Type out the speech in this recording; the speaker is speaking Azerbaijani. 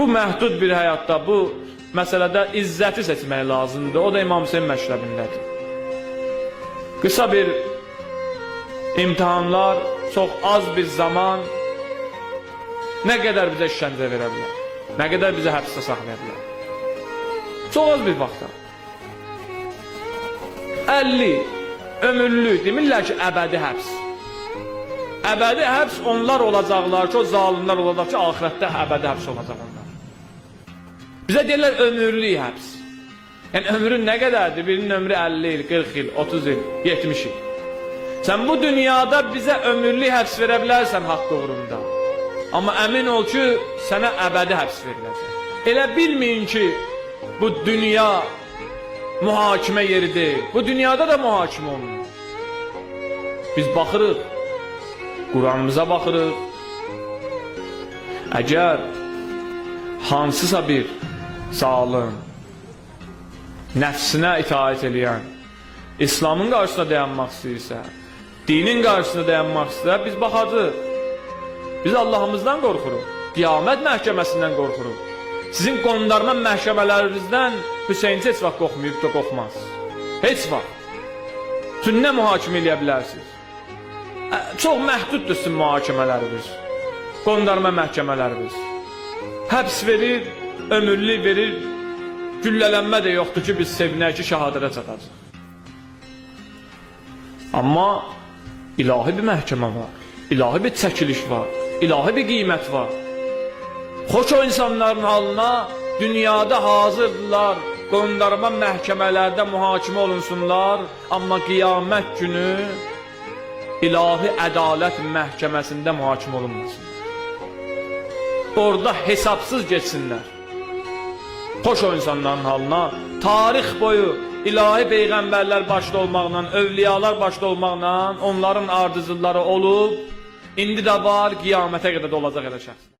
bu məhdud bir həyatda, bu məsələdə izzəti seçmək lazımdır. O da İmam Hüseyin məşrəbindədir. Qısa bir imtihanlar, çox az bir zaman nə qədər bizə işgəncə verə bilər, nə qədər bizə həbsdə saxlaya bilər. Çox az bir vaxtda. 50, ömürlük, demirlər ki, əbədi həbs. Əbədi həbs onlar olacaqlar ki, o zalimlər olacaq ki, ahirətdə əbədi həbs olacaq onlar. Bizə deyirlər ömürlük həbs. Yəni ömrün nə qədərdir? Birinin ömrü 50 il, 40 il, 30 il, 70 il. Sən bu dünyada bizə ömürlük həbs verə bilərsən haqq uğrunda. Amma əmin ol ki, sənə əbədi həbs veriləcək. Elə bilməyin ki, bu dünya mühakimə yeri deyil. Bu dünyada da mühakimə olunur. Biz baxırıq, Quranımıza baxırıq. Əgər hansısa bir zalim, nəfsinə itaət eləyən, İslamın qarşısına dayanmaq istəyirsə, dinin qarşısına dayanmaq istəyirsə, biz baxacaq. Biz Allahımızdan qorxuruq, qiyamət məhkəməsindən qorxuruq. Sizin qondarma məhkəmələrinizdən Hüseyinci heç vaxt qorxmayıb da qorxmaz. Heç vaxt. Çünki nə mühakimə eləyə bilərsiniz? Çox məhduddur sizin mühakimələriniz, qondarma məhkəmələriniz. Həbs verir, ömürlük verir, güllələnmə də yoxdur ki, biz sevinək ki, şəhadətə çatacaq. Amma ilahi bir məhkəmə var, ilahi bir çəkiliş var, ilahi bir qiymət var. Xoş o insanların halına dünyada hazırdılar, qondarma məhkəmələrdə mühakimə olunsunlar, amma qiyamət günü ilahi ədalət məhkəməsində mühakimə olunmasınlar. Orada hesabsız geçsinlər. Xoş o insanların halına, tarix boyu ilahi peyğəmbərlər başda olmaqla, övliyalar başda olmaqla onların ardıcılları olub, indi də var, qiyamətə qədər də olacaq elə şəxslər.